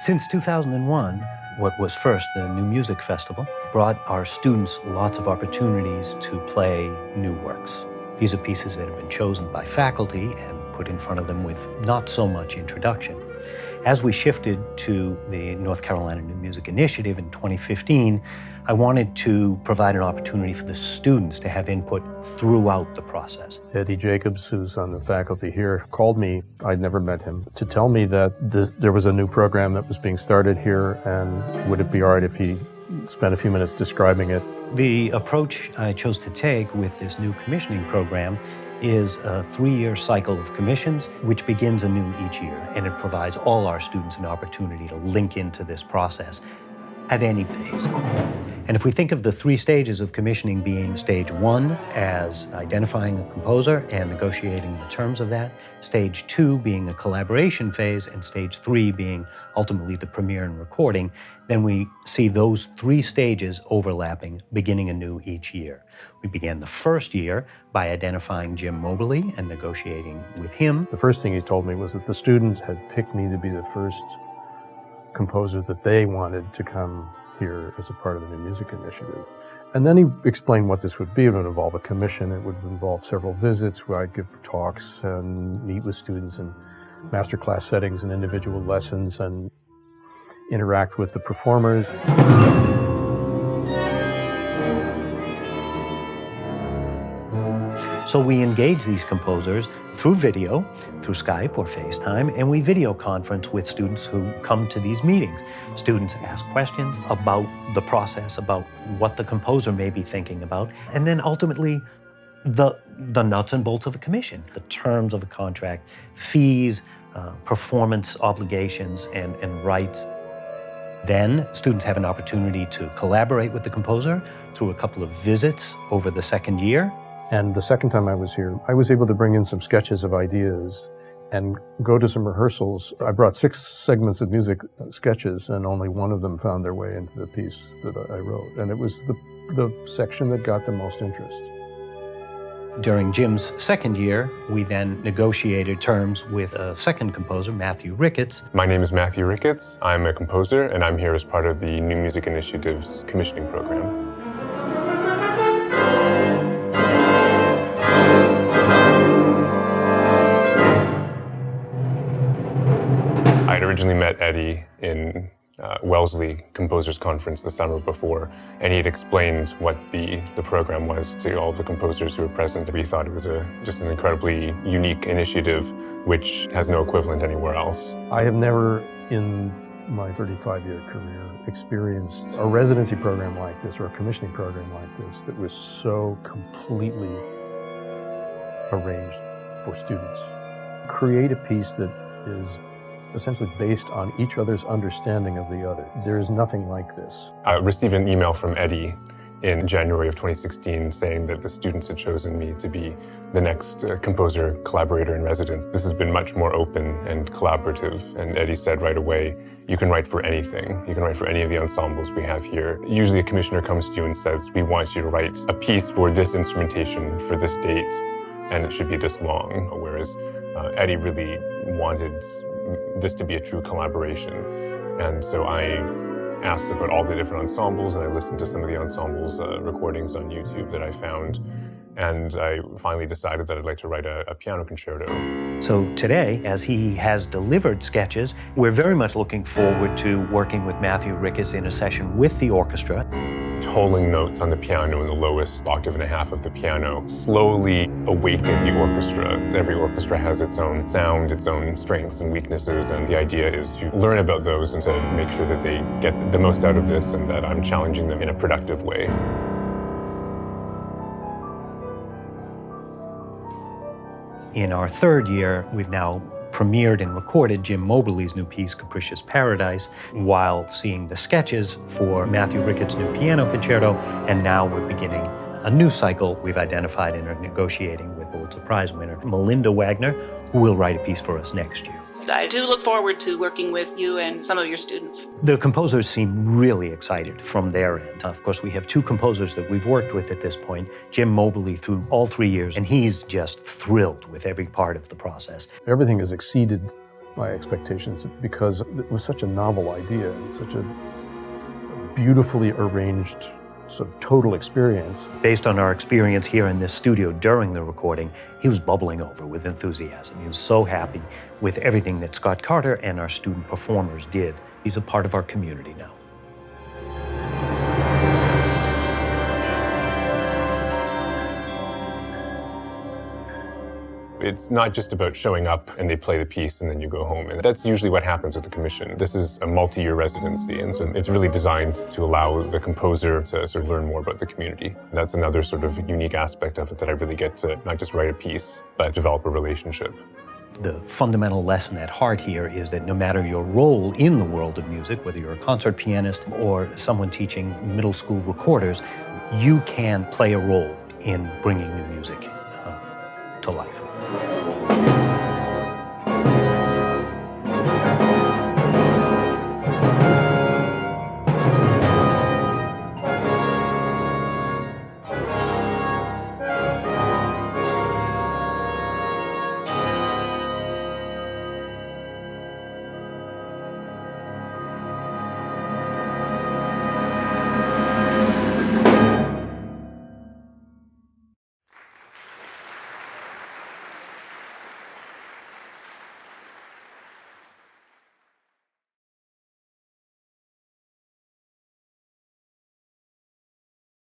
Since 2001, what was first the NewMusic Festival brought our students lots of opportunities to play new works. These are pieces that have been chosen by faculty and put in front of them with not so much introduction. As we shifted to the North Carolina New Music Initiative in 2015, I wanted to provide an opportunity for the students to have input throughout the process. Eddie Jacobs, who's on the faculty here, called me, I'd never met him, to tell me that there was a new program that was being started here, and would it be all right if he spent a few minutes describing it. The approach I chose to take with this new commissioning program is a 3-year cycle of commissions, which begins anew each year, and it provides all our students an opportunity to link into this process at any phase. And if we think of the 3 stages of commissioning being stage 1 as identifying a composer and negotiating the terms of that, stage 2 being a collaboration phase, and stage 3 being ultimately the premiere and recording, then we see those 3 stages overlapping, beginning anew each year. We began the first year by identifying Jim Mobley and negotiating with him. The first thing he told me was that the students had picked me to be the first composer that they wanted to come here as a part of the New Music Initiative. And then he explained what this would be. It would involve a commission. It would involve several visits where I'd give talks and meet with students in masterclass settings and individual lessons and interact with the performers. So we engage these composers through video, through Skype or FaceTime, and we video conference with students who come to these meetings. Students ask questions about the process, about what the composer may be thinking about, and then ultimately the nuts and bolts of a commission, the terms of a contract, fees, performance obligations, and rights. Then students have an opportunity to collaborate with the composer through a couple of visits over the second year. And the second time I was here, I was able to bring in some sketches of ideas and go to some rehearsals. I brought 6 segments of music sketches, and only one of them found their way into the piece that I wrote. And it was the section that got the most interest. During Jim's second year, we then negotiated terms with a second composer, Matthew Ricketts. My name is Matthew Ricketts. I'm a composer, and I'm here as part of the New Music Initiative's commissioning program. I'd originally met Eddie in Wellesley Composers Conference the summer before, and he'd explained what the program was to all the composers who were present. We thought it was just an incredibly unique initiative, which has no equivalent anywhere else. I have never, in my 35-year career, experienced a residency program like this or a commissioning program like this that was so completely arranged for students. Create a piece that is essentially based on each other's understanding of the other. There is nothing like this. I received an email from Eddie in January of 2016 saying that the students had chosen me to be the next composer collaborator in residence. This has been much more open and collaborative, and Eddie said right away, you can write for anything. You can write for any of the ensembles we have here. Usually a commissioner comes to you and says, we want you to write a piece for this instrumentation, for this date, and it should be this long. Whereas Eddie really wanted this to be a true collaboration. And so I asked about all the different ensembles, and I listened to some of the ensembles' recordings on YouTube that I found. And I finally decided that I'd like to write a piano concerto. So today, as he has delivered sketches, we're very much looking forward to working with Matthew Ricketts in a session with the orchestra. Tolling notes on the piano in the lowest octave and a half of the piano slowly awaken the orchestra. Every orchestra has its own sound, its own strengths and weaknesses, and the idea is to learn about those and to make sure that they get the most out of this and that I'm challenging them in a productive way. In our third year, we've now premiered and recorded Jim Mobley's new piece, Capricious Paradise, while seeing the sketches for Matthew Ricketts' new piano concerto, and now we're beginning a new cycle we've identified and are negotiating with Pulitzer Prize winner Melinda Wagner, who will write a piece for us next year. I do look forward to working with you and some of your students. The composers seem really excited from their end. Of course, we have 2 composers that we've worked with at this point, Jim Mobley through all 3 years, and he's just thrilled with every part of the process. Everything has exceeded my expectations because it was such a novel idea and such a beautifully arranged sort of total experience. Based on our experience here in this studio during the recording, he was bubbling over with enthusiasm. He was so happy with everything that Scott Carter and our student performers did. He's a part of our community now. It's not just about showing up and they play the piece and then you go home. And that's usually what happens with the commission. This is a multi-year residency, and so it's really designed to allow the composer to sort of learn more about the community. That's another sort of unique aspect of it, that I really get to not just write a piece, but develop a relationship. The fundamental lesson at heart here is that no matter your role in the world of music, whether you're a concert pianist or someone teaching middle school recorders, you can play a role in bringing new music to life.